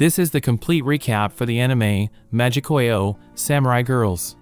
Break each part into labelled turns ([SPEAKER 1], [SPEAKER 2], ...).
[SPEAKER 1] This is the complete recap for the anime Magikoi Samurai Girls.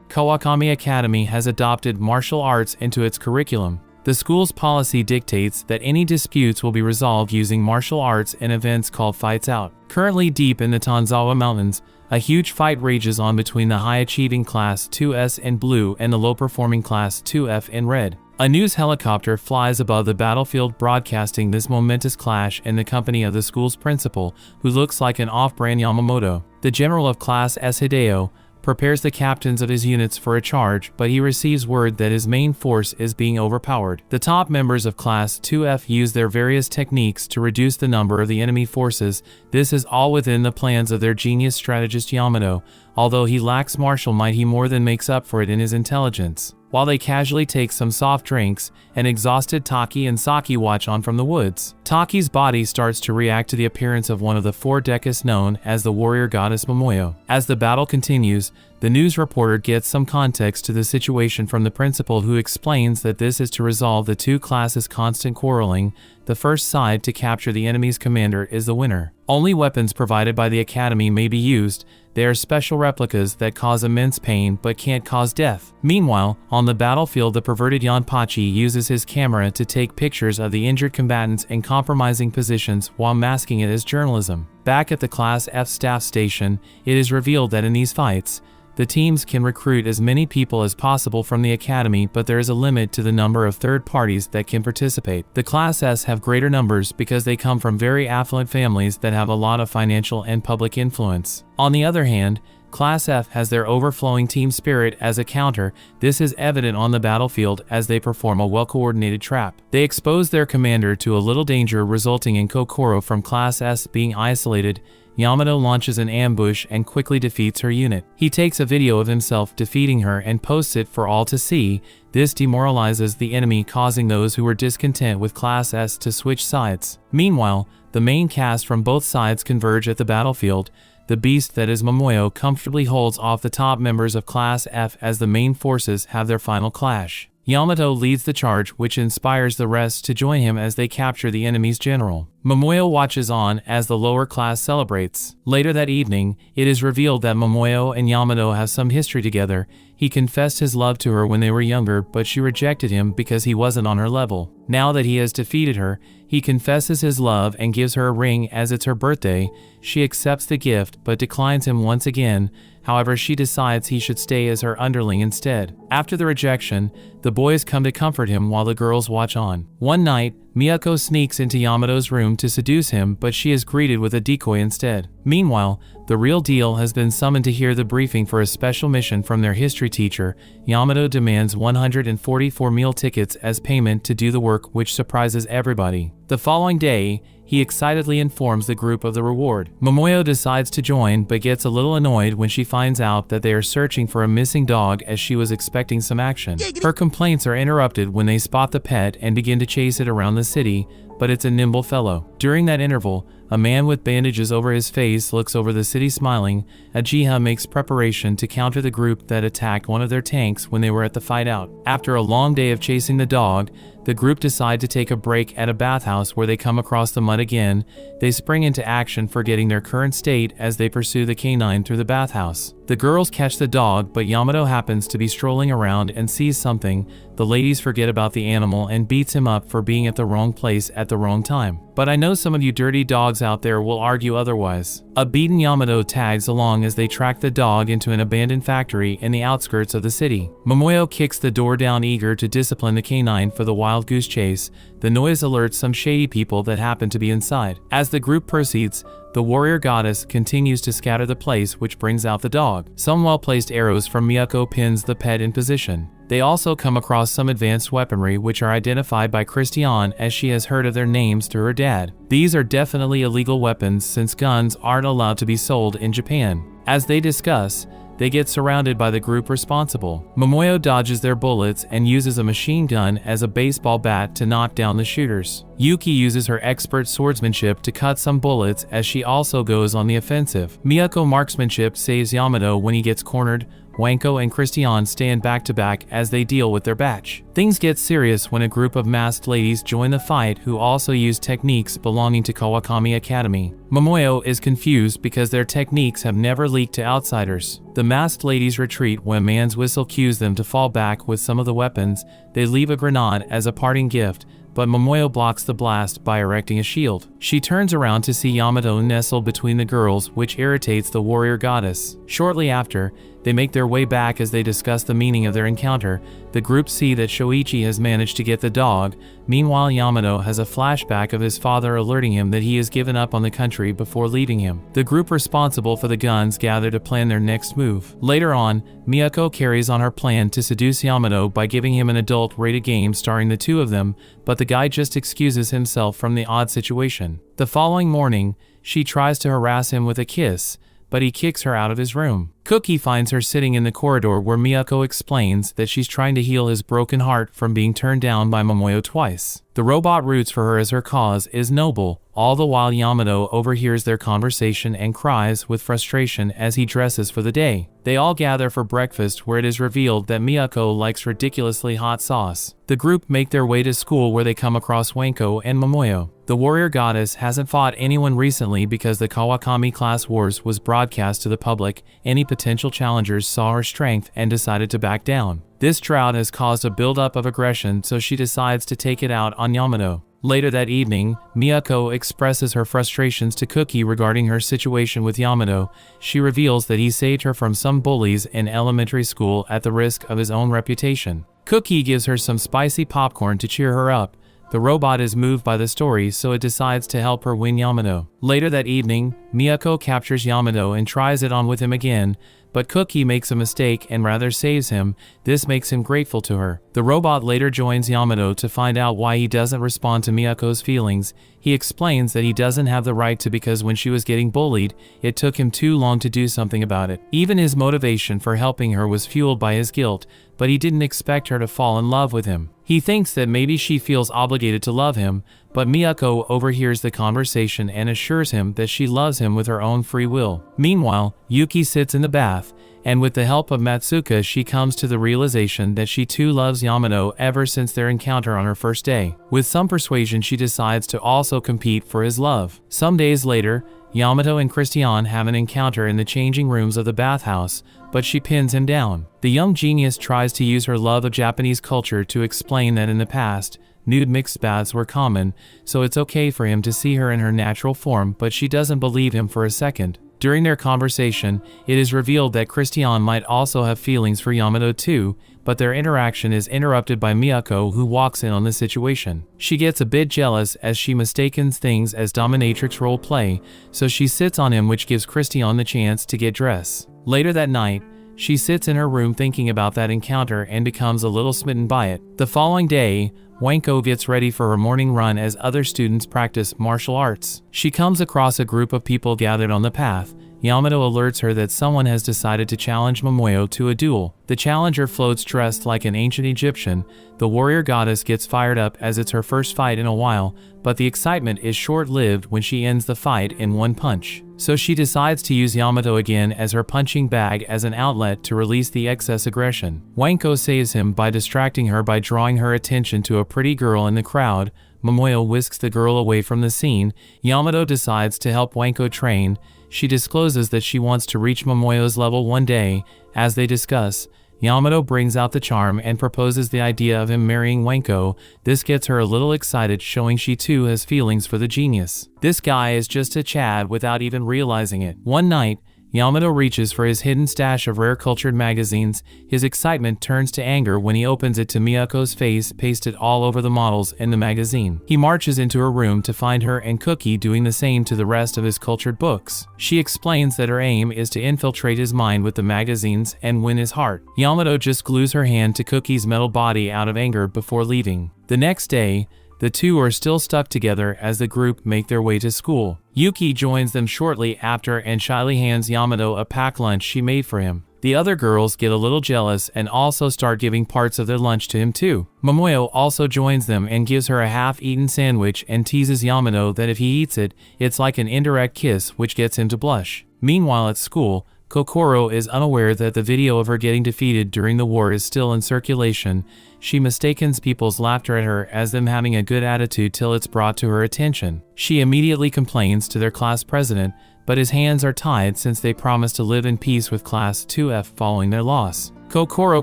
[SPEAKER 1] Kawakami Academy has adopted martial arts into its curriculum. The school's policy dictates that any disputes will be resolved using martial arts in events called Fights Out. Currently deep in the Tanzawa Mountains, a huge fight rages on between the high-achieving Class 2S in blue and the low-performing Class 2F in red. A news helicopter flies above the battlefield broadcasting this momentous clash in the company of the school's principal, who looks like an off-brand Yamamoto. The general of Class S Hideo prepares the captains of his units for a charge, but he receives word that his main force is being overpowered. The top members of Class 2F use their various techniques to reduce the number of the enemy forces. This is all within the plans of their genius strategist Yamato. Although he lacks martial might, he more than makes up for it in his intelligence. While they casually take some soft drinks, an exhausted Taki and Saki watch on from the woods. Taki's body starts to react to the appearance of one of the four Decas known as the warrior goddess Momoyo. As the battle continues, the news reporter gets some context to the situation from the principal, who explains that this is to resolve the two classes' constant quarreling. The first side to capture the enemy's commander is the winner. Only weapons provided by the academy may be used. They are special replicas that cause immense pain but can't cause death. Meanwhile, on the battlefield, the perverted Yanpachi uses his camera to take pictures of the injured combatants in compromising positions while masking it as journalism. Back at the Class F staff station, it is revealed that in these fights, the teams can recruit as many people as possible from the academy, but there is a limit to the number of third parties that can participate. The Class S have greater numbers because they come from very affluent families that have a lot of financial and public influence. On the other hand, Class F has their overflowing team spirit as a counter. This is evident on the battlefield as they perform a well-coordinated trap. They expose their commander to a little danger, resulting in Kokoro from Class S being isolated. Yamato launches an ambush and quickly defeats her unit. He takes a video of himself defeating her and posts it for all to see. This demoralizes the enemy, causing those who were discontent with Class S to switch sides. Meanwhile, the main cast from both sides converge at the battlefield. The beast that is Momoyo comfortably holds off the top members of Class F as the main forces have their final clash. Yamato leads the charge, which inspires the rest to join him as they capture the enemy's general. Momoyo watches on as the lower class celebrates. Later that evening, it is revealed that Momoyo and Yamato have some history together. He confessed his love to her when they were younger, but she rejected him because he wasn't on her level. Now that he has defeated her, he confesses his love and gives her a ring as it's her birthday. She accepts the gift but declines him once again. However, she decides he should stay as her underling instead. After the rejection, the boys come to comfort him while the girls watch on. One night, Miyako sneaks into Yamato's room to seduce him, but she is greeted with a decoy instead. Meanwhile, the real deal has been summoned to hear the briefing for a special mission from their history teacher. Yamato demands 144 meal tickets as payment to do the work, which surprises everybody. The following day, he excitedly informs the group of the reward. Momoyo decides to join but gets a little annoyed when she finds out that they are searching for a missing dog, as she was expecting some action. Her complaints are interrupted when they spot the pet and begin to chase it around the city, but it's a nimble fellow. During that interval, a man with bandages over his face looks over the city smiling. Ajiha makes preparation to counter the group that attacked one of their tanks when they were at the fight out. After a long day of chasing the dog, the group decide to take a break at a bathhouse where they come across the mud again. They spring into action, forgetting their current state as they pursue the canine through the bathhouse. The girls catch the dog, but Yamato happens to be strolling around and sees something. The ladies forget about the animal and beats him up for being at the wrong place at the wrong time. But I know some of you dirty dogs out there will argue otherwise. A beaten Yamato tags along as they track the dog into an abandoned factory in the outskirts of the city. Momoyo kicks the door down, eager to discipline the canine for the wild goose chase. The noise alerts some shady people that happen to be inside. As the group proceeds, the warrior goddess continues to scatter the place, which brings out the dog. Some well-placed arrows from Miyako pins the pet in position. They also come across some advanced weaponry, which are identified by Christiane as she has heard of their names through her dad. These are definitely illegal weapons since guns aren't allowed to be sold in Japan. As they discuss, they get surrounded by the group responsible. Momoyo dodges their bullets and uses a machine gun as a baseball bat to knock down the shooters. Yuki uses her expert swordsmanship to cut some bullets as she also goes on the offensive. Miyako marksmanship saves Yamato when he gets cornered. Wanko and Christian stand back-to-back as they deal with their batch. Things get serious when a group of masked ladies join the fight who also use techniques belonging to Kawakami Academy. Momoyo is confused because their techniques have never leaked to outsiders. The masked ladies retreat when a man's whistle cues them to fall back with some of the weapons. They leave a grenade as a parting gift, but Momoyo blocks the blast by erecting a shield. She turns around to see Yamato nestled between the girls, which irritates the warrior goddess. Shortly after, they make their way back as they discuss the meaning of their encounter. The group see that Shoichi has managed to get the dog. Meanwhile, Yamato has a flashback of his father alerting him that he has given up on the country before leaving him. The group responsible for the guns gather to plan their next move. Later on, Miyako carries on her plan to seduce Yamato by giving him an adult-rated game starring the two of them, but the guy just excuses himself from the odd situation. The following morning, she tries to harass him with a kiss, but he kicks her out of his room. Cookie finds her sitting in the corridor where Miyako explains that she's trying to heal his broken heart from being turned down by Momoyo twice. The robot roots for her as her cause is noble, all the while Yamato overhears their conversation and cries with frustration as he dresses for the day. They all gather for breakfast where it is revealed that Miyako likes ridiculously hot sauce. The group make their way to school where they come across Wanko and Momoyo. The warrior goddess hasn't fought anyone recently because the Kawakami Class Wars was broadcast to the public. Any potential challengers saw her strength and decided to back down. This drought has caused a buildup of aggression, so she decides to take it out on Yamato. Later that evening, Miyako expresses her frustrations to Cookie regarding her situation with Yamato. She reveals that he saved her from some bullies in elementary school at the risk of his own reputation. Cookie gives her some spicy popcorn to cheer her up. The robot is moved by the story, so it decides to help her win Yamato. Later that evening, Miyako captures Yamato and tries it on with him again, but Cookie makes a mistake and rather saves him. This makes him grateful to her. The robot later joins Yamato to find out why he doesn't respond to Miyako's feelings. He explains that he doesn't have the right to because when she was getting bullied, it took him too long to do something about it. Even his motivation for helping her was fueled by his guilt, but he didn't expect her to fall in love with him. He thinks that maybe she feels obligated to love him, but Miyako overhears the conversation and assures him that she loves him with her own free will. Meanwhile, Yuki sits in the bath, and with the help of Matsuka she comes to the realization that she too loves Yamato ever since their encounter on her first day. With some persuasion she decides to also compete for his love. Some days later, Yamato and Christian have an encounter in the changing rooms of the bathhouse, but she pins him down. The young genius tries to use her love of Japanese culture to explain that in the past, nude mixed baths were common, so it's okay for him to see her in her natural form, but she doesn't believe him for a second. During their conversation, it is revealed that Christian might also have feelings for Yamato too, but their interaction is interrupted by Miyako, who walks in on the situation. She gets a bit jealous as she mistakes things as dominatrix role play, so she sits on him, which gives Christian the chance to get dressed. Later that night, she sits in her room thinking about that encounter and becomes a little smitten by it. The following day, Wanko gets ready for her morning run as other students practice martial arts. She comes across a group of people gathered on the path. Yamato alerts her that someone has decided to challenge Momoyo to a duel. The challenger floats dressed like an ancient Egyptian. The warrior goddess gets fired up as it's her first fight in a while, but the excitement is short-lived when she ends the fight in one punch. So she decides to use Yamato again as her punching bag as an outlet to release the excess aggression. Wanko saves him by distracting her by drawing her attention to a pretty girl in the crowd. Momoyo whisks the girl away from the scene. Yamato decides to help Wanko train. She discloses that she wants to reach Momoyo's level one day. As they discuss, Yamato brings out the charm and proposes the idea of him marrying Wanko. This gets her a little excited, showing she too has feelings for the genius. This guy is just a Chad without even realizing it. One night, Yamato reaches for his hidden stash of rare cultured magazines. His excitement turns to anger when he opens it to Miyako's face pasted all over the models in the magazine. He marches into her room to find her and Cookie doing the same to the rest of his cultured books. She explains that her aim is to infiltrate his mind with the magazines and win his heart. Yamato just glues her hand to Cookie's metal body out of anger before leaving. The next day, the two are still stuck together as the group make their way to school. Yuki joins them shortly after and shyly hands Yamato a packed lunch she made for him. The other girls get a little jealous and also start giving parts of their lunch to him too. Momoyo also joins them and gives her a half-eaten sandwich and teases Yamato that if he eats it, it's like an indirect kiss, which gets him to blush. Meanwhile at school, Kokoro is unaware that the video of her getting defeated during the war is still in circulation. She mistakes people's laughter at her as them having a good attitude till it's brought to her attention. She immediately complains to their class president, but his hands are tied since they promised to live in peace with Class 2F following their loss. Kokoro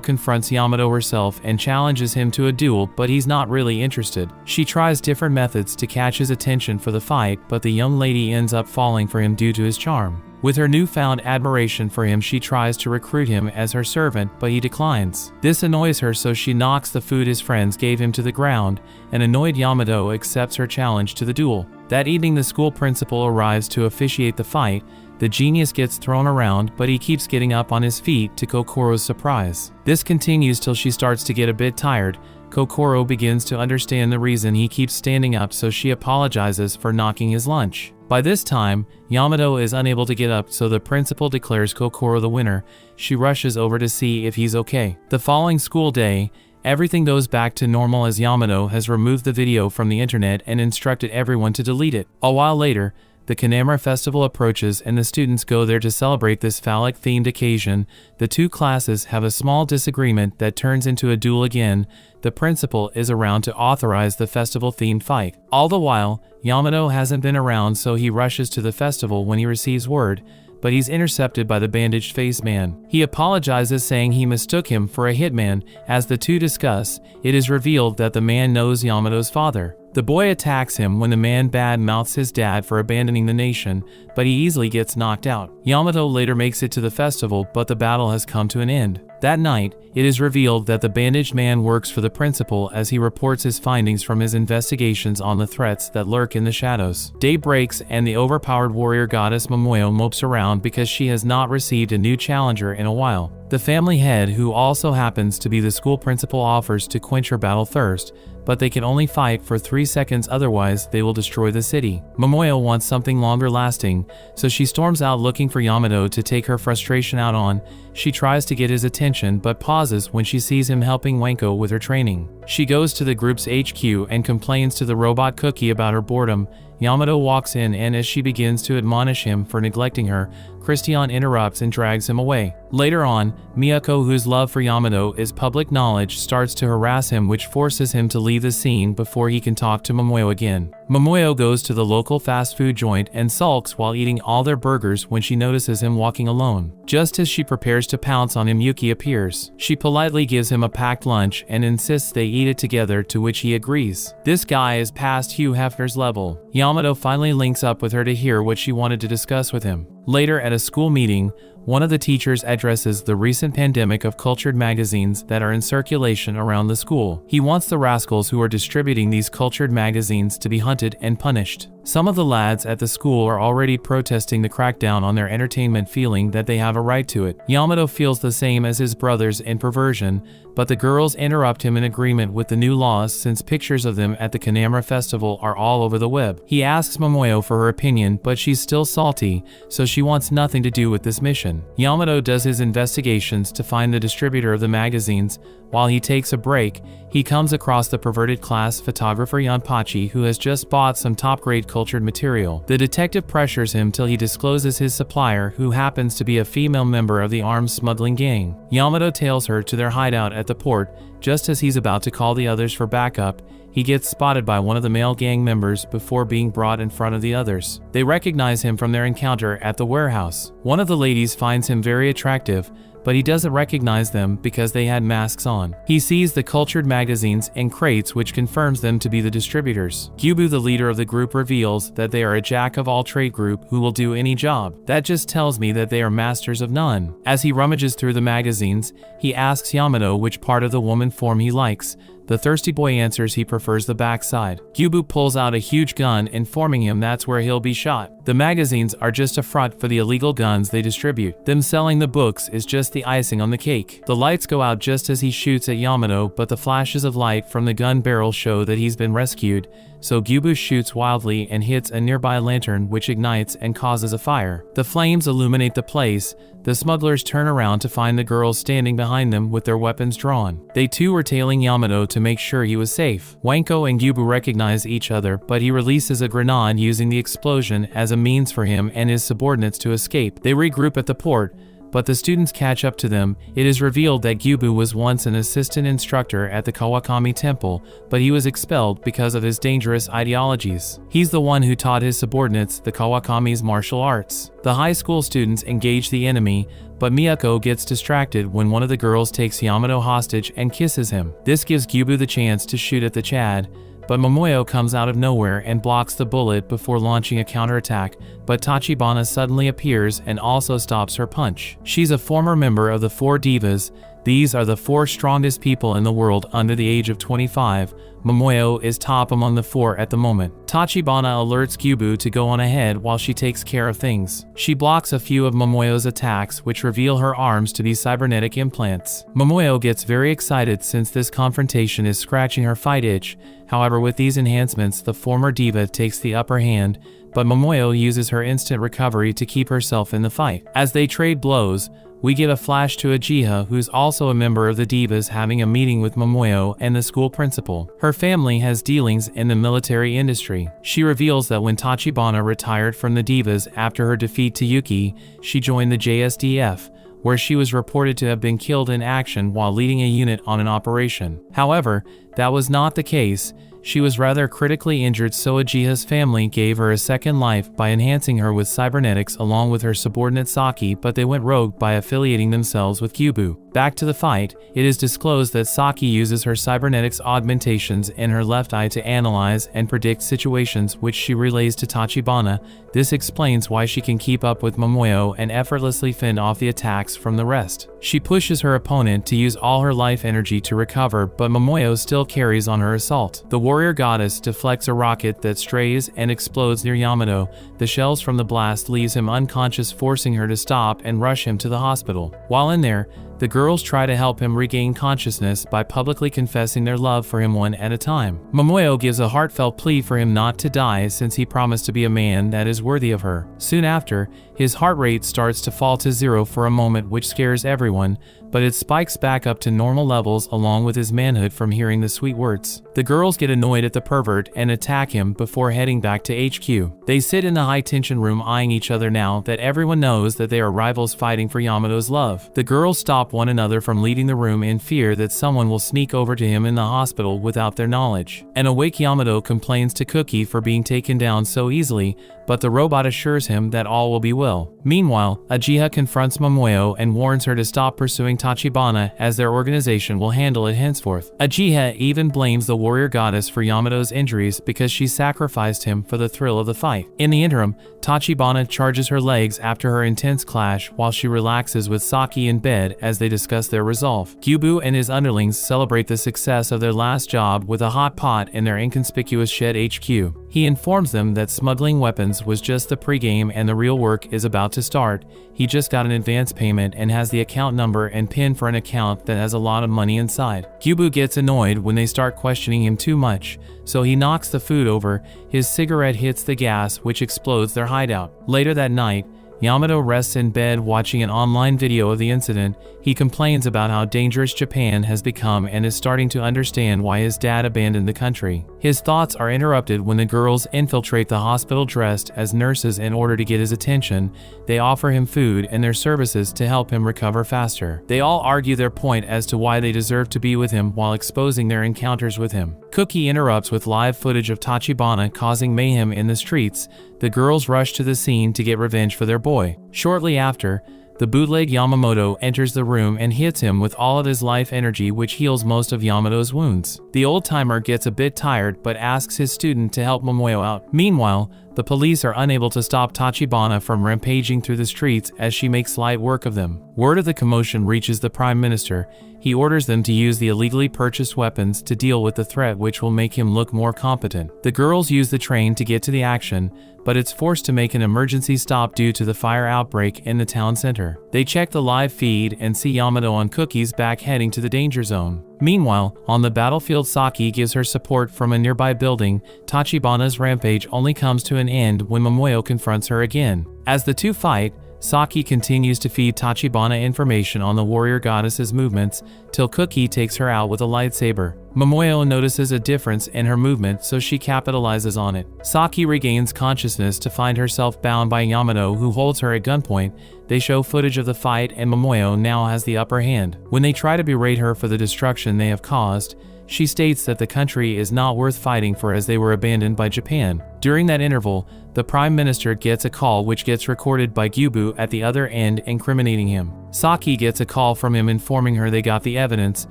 [SPEAKER 1] confronts Yamato herself and challenges him to a duel, but he's not really interested. She tries different methods to catch his attention for the fight, but the young lady ends up falling for him due to his charm. With her newfound admiration for him, she tries to recruit him as her servant, but he declines. This annoys her, so she knocks the food his friends gave him to the ground, and annoyed Yamato accepts her challenge to the duel. That evening the school principal arrives to officiate the fight. The genius gets thrown around, but he keeps getting up on his feet to Kokoro's surprise. This continues till she starts to get a bit tired. Kokoro begins to understand the reason he keeps standing up, so she apologizes for knocking his lunch. By this time, Yamato is unable to get up, so the principal declares Kokoro the winner. She rushes over to see if he's okay. The following school day, everything goes back to normal as Yamato has removed the video from the internet and instructed everyone to delete it. A while later, the Kanamura festival approaches and the students go there to celebrate this phallic-themed occasion. The two classes have a small disagreement that turns into a duel again. The principal is around to authorize the festival-themed fight. All the while, Yamato hasn't been around, so he rushes to the festival when he receives word, but he's intercepted by the bandaged-faced man. He apologizes, saying he mistook him for a hitman. As the two discuss, it is revealed that the man knows Yamato's father. The boy attacks him when the man bad-mouths his dad for abandoning the nation, but he easily gets knocked out. Yamato later makes it to the festival, but the battle has come to an end. That night, it is revealed that the bandaged man works for the principal as he reports his findings from his investigations on the threats that lurk in the shadows. Day breaks and the overpowered warrior goddess Momoyo mopes around because she has not received a new challenger in a while. The family head, who also happens to be the school principal, offers to quench her battle thirst, but they can only fight for 3 seconds, otherwise they will destroy the city. Momoyo wants something longer lasting, so she storms out looking for Yamato to take her frustration out on. She tries to get his attention but pauses when she sees him helping Wanko with her training. She goes to the group's HQ and complains to the robot Cookie about her boredom. Yamato walks in, and as she begins to admonish him for neglecting her, Christian interrupts and drags him away. Later on, Miyako, whose love for Yamato is public knowledge, starts to harass him, which forces him to leave the scene before he can talk to Momoyo again. Momoyo goes to the local fast food joint and sulks while eating all their burgers when she notices him walking alone. Just as she prepares to pounce on him, Yuki appears. She politely gives him a packed lunch and insists they eat it together, to which he agrees. This guy is past Hugh Hefner's level. Yamato finally links up with her to hear what she wanted to discuss with him. Later at a school meeting, one of the teachers addresses the recent pandemic of cultured magazines that are in circulation around the school. He wants the rascals who are distributing these cultured magazines to be hunted and punished. Some of the lads at the school are already protesting the crackdown on their entertainment, feeling that they have a right to it. Yamato feels the same as his brothers in perversion, but the girls interrupt him in agreement with the new laws, since pictures of them at the Kanamura festival are all over the web. He asks Momoyo for her opinion, but she's still salty, so she wants nothing to do with this mission. Yamato does his investigations to find the distributor of the magazines. While he takes a break, he comes across the perverted class photographer Yanpachi, who has just bought some top-grade cultured material. The detective pressures him till he discloses his supplier, who happens to be a female member of the arms smuggling gang. Yamato tails her to their hideout at the port. Just as he's about to call the others for backup, he gets spotted by one of the male gang members before being brought in front of the others. They recognize him from their encounter at the warehouse. One of the ladies finds him very attractive, but he doesn't recognize them because they had masks on. He sees the cultured magazines and crates, which confirms them to be the distributors. Gyubu, the leader of the group, reveals that they are a jack-of-all-trade group who will do any job. That just tells me that they are masters of none. As he rummages through the magazines, he asks Yamato which part of the woman form he likes. The thirsty boy answers he prefers the backside. Gyubu pulls out a huge gun, informing him that's where he'll be shot. The magazines are just a front for the illegal guns they distribute. Them selling the books is just the icing on the cake. The lights go out just as he shoots at Yamato, but the flashes of light from the gun barrel show that he's been rescued, so Gyubu shoots wildly and hits a nearby lantern, which ignites and causes a fire. The flames illuminate the place. The smugglers turn around to find the girls standing behind them with their weapons drawn. They too were tailing Yamato to make sure he was safe. Wanko and Gyubu recognize each other, but he releases a grenade using the explosion as a means for him and his subordinates to escape. They regroup at the port, but the students catch up to them. It is revealed that Gyubu was once an assistant instructor at the Kawakami Temple, but he was expelled because of his dangerous ideologies. He's the one who taught his subordinates the Kawakami's martial arts. The high school students engage the enemy, but Miyako gets distracted when one of the girls takes Yamato hostage and kisses him. This gives Gyubu the chance to shoot at the Chad, but Momoyo comes out of nowhere and blocks the bullet before launching a counterattack, but Tachibana suddenly appears and also stops her punch. She's a former member of the 4 divas. These are the 4 strongest people in the world under the age of 25. Momoyo is top among the 4 at the moment. Tachibana alerts Gyubu to go on ahead while she takes care of things. She blocks a few of Momoyo's attacks, which reveal her arms to be cybernetic implants. Momoyo gets very excited since this confrontation is scratching her fight itch. However, with these enhancements, the former diva takes the upper hand, but Momoyo uses her instant recovery to keep herself in the fight. As they trade blows, we get a flash to Ajiha, who's also a member of the Divas, having a meeting with Momoyo and the school principal. Her family has dealings in the military industry. She reveals that when Tachibana retired from the Divas after her defeat to Yuki, she joined the JSDF, where she was reported to have been killed in action while leading a unit on an operation. However, that was not the case. She was rather critically injured, so Ajiha's family gave her a second life by enhancing her with cybernetics along with her subordinate Saki, but they went rogue by affiliating themselves with Gyubu. Back to the fight, it is disclosed that Saki uses her cybernetics augmentations in her left eye to analyze and predict situations, which she relays to Tachibana. This explains why she can keep up with Momoyo and effortlessly fend off the attacks from the rest. She pushes her opponent to use all her life energy to recover, but Momoyo still carries on her assault. The warrior goddess deflects a rocket that strays and explodes near Yamato. The shells from the blast leaves him unconscious, forcing her to stop and rush him to the hospital. While in there, the girls try to help him regain consciousness by publicly confessing their love for him one at a time. Momoyo gives a heartfelt plea for him not to die since he promised to be a man that is worthy of her. Soon after, his heart rate starts to fall to 0 for a moment, which scares everyone, but it spikes back up to normal levels along with his manhood from hearing the sweet words. The girls get annoyed at the pervert and attack him before heading back to HQ. They sit in the high-tension room eyeing each other now that everyone knows that they are rivals fighting for Yamato's love. The girls stop one another from leaving the room in fear that someone will sneak over to him in the hospital without their knowledge. An awake Yamato complains to Cookie for being taken down so easily, but the robot assures him that all will be well. Meanwhile, Ajiha confronts Momoyo and warns her to stop pursuing Tachibana, as their organization will handle it henceforth. Ajiha even blames the warrior goddess for Yamato's injuries because she sacrificed him for the thrill of the fight. In the interim, Tachibana charges her legs after her intense clash while she relaxes with Saki in bed as they discuss their resolve. Gyubu and his underlings celebrate the success of their last job with a hot pot in their inconspicuous shed HQ. He informs them that smuggling weapons was just the pregame and the real work is about to start. He just got an advance payment and has the account number and PIN for an account that has a lot of money inside. Gyubu gets annoyed when they start questioning him too much, so he knocks the food over. His cigarette hits the gas, which explodes their hideout. Later that night, Yamato rests in bed watching an online video of the incident. He complains about how dangerous Japan has become and is starting to understand why his dad abandoned the country. His thoughts are interrupted when the girls infiltrate the hospital dressed as nurses in order to get his attention. They offer him food and their services to help him recover faster. They all argue their point as to why they deserve to be with him while exposing their encounters with him. Cookie interrupts with live footage of Tachibana causing mayhem in the streets. The girls rush to the scene to get revenge for their boy. Shortly after, the bootleg Yamamoto enters the room and hits him with all of his life energy, which heals most of Yamato's wounds. The old-timer gets a bit tired but asks his student to help Momoyo out. Meanwhile, the police are unable to stop Tachibana from rampaging through the streets as she makes light work of them. Word of the commotion reaches the Prime Minister. He orders them to use the illegally purchased weapons to deal with the threat, which will make him look more competent. The girls use the train to get to the action, but it's forced to make an emergency stop due to the fire outbreak in the town center. They check the live feed and see Yamato on Cookie's back heading to the danger zone. Meanwhile, on the battlefield, Saki gives her support from a nearby building. Tachibana's rampage only comes to an end when Momoyo confronts her again. As the two fight, Saki continues to feed Tachibana information on the warrior goddess's movements till Cookie takes her out with a lightsaber. Momoyo notices a difference in her movement, so she capitalizes on it. Saki regains consciousness to find herself bound by Yamato, who holds her at gunpoint. They show footage of the fight and Momoyo now has the upper hand. When they try to berate her for the destruction they have caused, she states that the country is not worth fighting for as they were abandoned by Japan. During that interval, the Prime Minister gets a call which gets recorded by Gyubu at the other end, incriminating him. Saki gets a call from him informing her they got the evidence.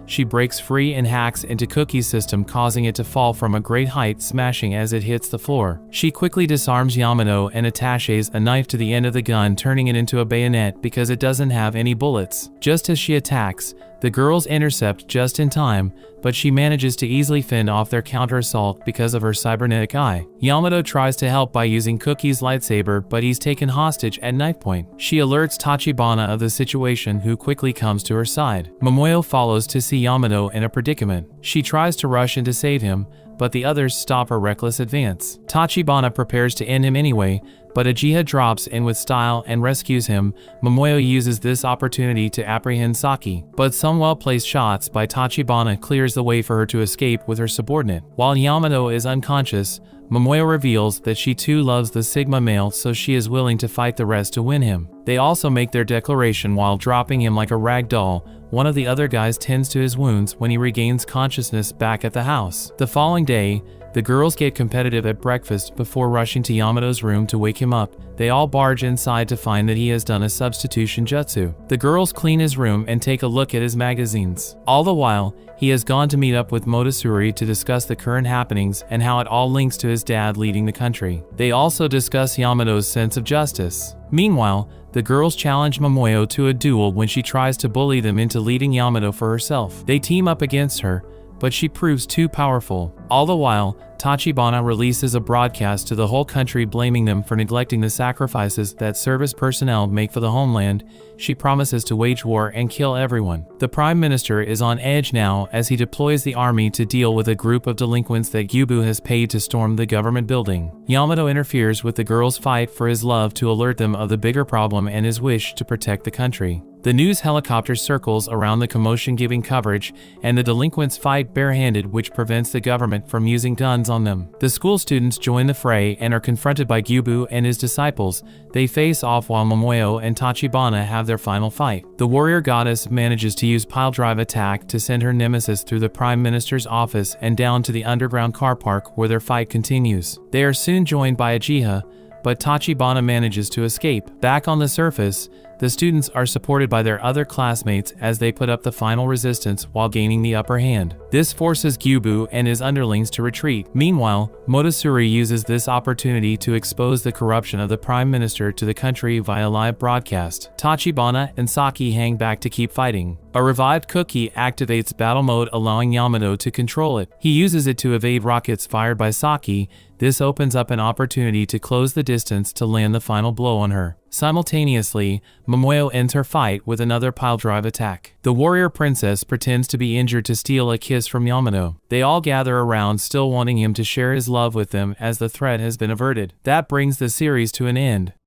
[SPEAKER 1] She breaks free and hacks into Cookie's system, causing it to fall from a great height, smashing as it hits the floor. She quickly disarms Yamato and attaches a knife to the end of the gun, turning it into a bayonet because it doesn't have any bullets. Just as she attacks, the girls intercept just in time, but she manages to easily fend off their counter-assault because of her cybernetic eye. Yamato tries to help by using Cookie's lightsaber, but he's taken hostage at knife point. She alerts Tachibana of the situation, who quickly comes to her side. Momoyo follows to see Yamato in a predicament. She tries to rush in to save him, but the others stop her reckless advance. Tachibana prepares to end him anyway, but Uchiha drops in with style and rescues him. Momoyo uses this opportunity to apprehend Saki, but some well-placed shots by Tachibana clears the way for her to escape with her subordinate. While Yamato is unconscious, Momoyo reveals that she too loves the Sigma male, so she is willing to fight the rest to win him. They also make their declaration while dropping him like a rag doll. One of the other guys tends to his wounds when he regains consciousness back at the house. The following day, the girls get competitive at breakfast before rushing to Yamato's room to wake him up. They all barge inside to find that he has done a substitution jutsu. The girls clean his room and take a look at his magazines. All the while, he has gone to meet up with Mototsuri to discuss the current happenings and how it all links to his dad leading the country. They also discuss Yamato's sense of justice. Meanwhile, the girls challenge Momoyo to a duel when she tries to bully them into leading Yamato for herself. They team up against her, but she proves too powerful. All the while, Tachibana releases a broadcast to the whole country blaming them for neglecting the sacrifices that service personnel make for the homeland. She promises to wage war and kill everyone. The Prime Minister is on edge now as he deploys the army to deal with a group of delinquents that Gyubu has paid to storm the government building. Yamato interferes with the girls' fight for his love to alert them of the bigger problem and his wish to protect the country. The news helicopter circles around the commotion, giving coverage, and the delinquents fight barehanded, which prevents the government from using guns on them. The school students join the fray and are confronted by Gyubu and his disciples. They face off while Momoyo and Tachibana have their final fight. The warrior goddess manages to use piledrive attack to send her nemesis through the Prime Minister's office and down to the underground car park, where their fight continues. They are soon joined by Uchiha, but Tachibana manages to escape. Back on the surface, the students are supported by their other classmates as they put up the final resistance while gaining the upper hand. This forces Gyubu and his underlings to retreat. Meanwhile, Mototsuri uses this opportunity to expose the corruption of the Prime Minister to the country via live broadcast. Tachibana and Saki hang back to keep fighting. A revived Cookie activates battle mode, allowing Yamato to control it. He uses it to evade rockets fired by Saki. This opens up an opportunity to close the distance to land the final blow on her. Simultaneously, Momoyo ends her fight with another piledrive attack. The warrior princess pretends to be injured to steal a kiss from Yamato. They all gather around, still wanting him to share his love with them, as the threat has been averted. That brings the series to an end.